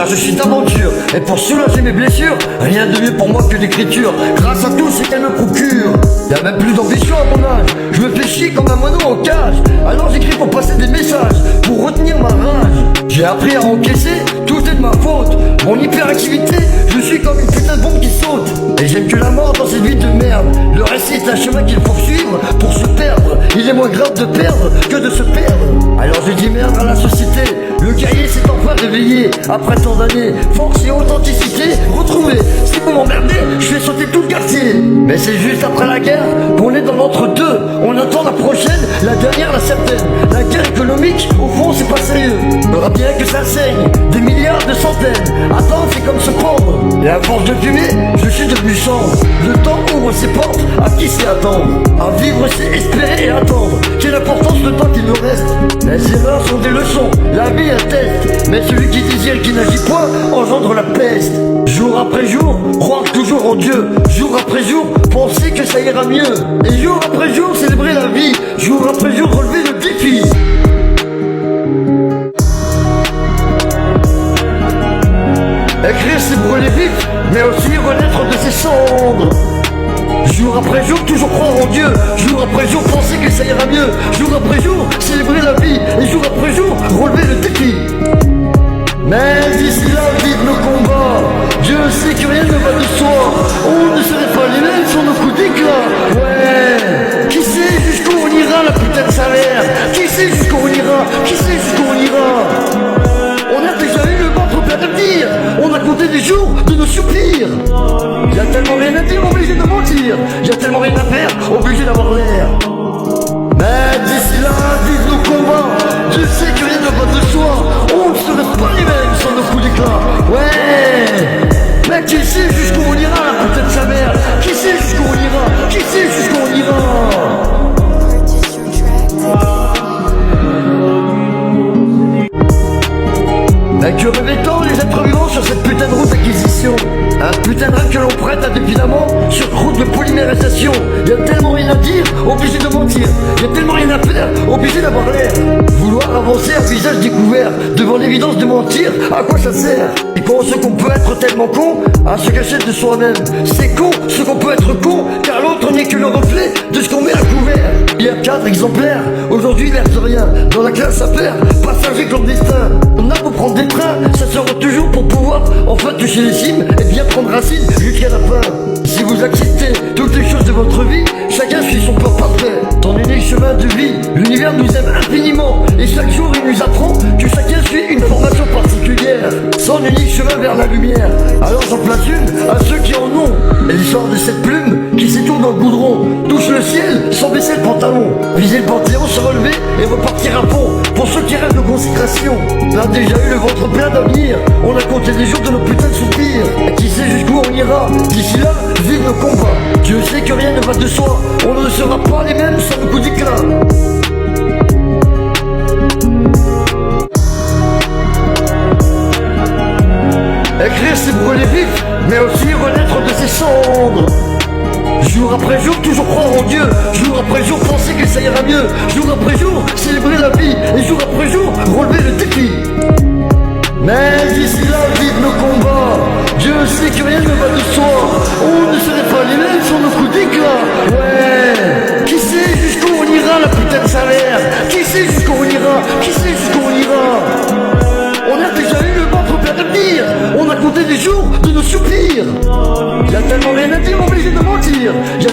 car je suis d'aventure. Et pour soulager mes blessures, rien de mieux pour moi que l'écriture. Grâce à tout ce qu'elle me procure, y'a même plus d'ambition à mon âge. Je me fais chier comme un moineau en cage. Alors j'écris pour passer des messages, pour retenir ma rage. J'ai appris à encaisser, tout est de ma faute. Mon hyperactivité, je suis comme une putain de bombe qui saute. Et j'aime que la mort dans cette vie de merde. Le récit est un chemin qu'il faut suivre pour se perdre. Il est moins grave de perdre que de se perdre. Alors je dis merde à la société. Le guerrier s'est enfin réveillé après tant d'années. Force et authenticité retrouvée. Si vous m'emmerdez, je vais sauter tout le quartier. Mais c'est juste après la guerre qu'on est dans l'entre-deux. On attend la prochaine, la dernière, la certaine. La guerre économique, au fond c'est pas sérieux. Faudra bien que ça saigne, des milliards, de centaines. Attends, c'est comme se pendre. Et à force de fumer, je suis devenu sombre. Le temps ouvre ses portes, à qui c'est attendre. À vivre c'est espérer et attendre. Quelle importance le temps qu'il nous reste. Les erreurs sont des leçons, la vie un test. Mais celui qui désire et qui n'agit point engendre la peste. Jour après jour, croire toujours en Dieu. Jour après jour, penser que ça ira mieux. Et jour après jour, célébrer la vie. Jour après jour, relever le défi. Écrire c'est brûler vif, mais aussi renaître de ses cendres. Jour après jour, toujours croire en Dieu. Jour après jour, penser que ça ira mieux. Jour après jour, célébrer la vie. Et jour après jour, relever le défi. Mais d'ici là, vivent nos combats. Dieu sait que rien ne va de soi. On ne serait pas les mêmes sans nos coups d'éclat. Ouais, qui sait jusqu'où on ira, la putain de salaire. Qui sait jusqu'où on ira, qui sait jusqu'où on ira. On a déjà eu le ventre plein d'avenir. On a compté des jours de nos soupirs. Y'a tellement rien à dire, obligé de mentir. Y'a tellement rien à faire, obligé d'avoir l'air. Mais d'ici là, vivent nos combats. Dieu sait que rien ne va de soi. On ne serait pas les mêmes sans nos coups d'éclat. Ouais, mais qui sait jusqu'où on ira, la putain de sa mère. Qui sait jusqu'où on ira, qui sait jusqu'où on ira. Mais que revêt-on les êtres vivants sur cette putain de route d'acquisition. Un putain de rêve que l'on prête indéfiniment sur route de polymérisation. Y'a tellement rien à dire, obligé de mentir. Y'a tellement rien à faire, obligé d'avoir l'air. Vouloir avancer à visage découvert devant l'évidence de mentir, à quoi ça sert? Et qu'on sait qu'on peut être tellement con à se cacher de soi-même. C'est con ce qu'on peut être con, car l'autre n'est que le reflet de ce qu'on met à couvert. Il y a 4 exemplaires, aujourd'hui l'air de rien. Dans la classe à faire, passager clandestin. On a beau prendre des trains, ça sera toujours pour pouvoir enfin toucher les cimes et bien prendre racine jusqu'à la fin. Si vous acceptez toutes les choses de votre vie, chacun suit son plan parfait. Ton unique chemin de vie, l'univers nous aime infiniment. Et chaque jour il nous apprend que chacun suit une formation particulière. Son unique chemin vers la lumière. Alors j'en place une à ceux qui en ont. Et l'histoire de cette plume qui s'étourne dans le goudron touche le ciel sans baisser le pantalon. Viser le panthéon, se relever et repartir à fond. Pour ceux qui rêvent de consécration, on a déjà eu le ventre plein d'avenir. On a compté les jours de nos putains de soupirs. Et qui sait jusqu'où on ira. D'ici là, vive nos combats. Dieu sait que rien ne va de soi. On ne sera pas les mêmes sans le coup d'éclat. Écrire c'est brûler vif, mais aussi renaître de ses cendres. Jour après jour, toujours croire en Dieu. Jour après jour, penser que ça ira mieux. Jour après jour, célébrer la vie. Et jour après jour, relever le défi. Mais d'ici là, vivent nos combats. Dieu sait que rien ne va de soi. On ne serait pas les mêmes sans nos coups d'éclat. Ouais, qui sait jusqu'où on ira, la putain de salaire. Qui sait jusqu'où on ira, qui sait jusqu'où on ira. On a déjà eu le ventre plein d'avenir. On a compté des jours de nos soupirs. Y'a tellement rien à dire, obligé de mentir. Y'a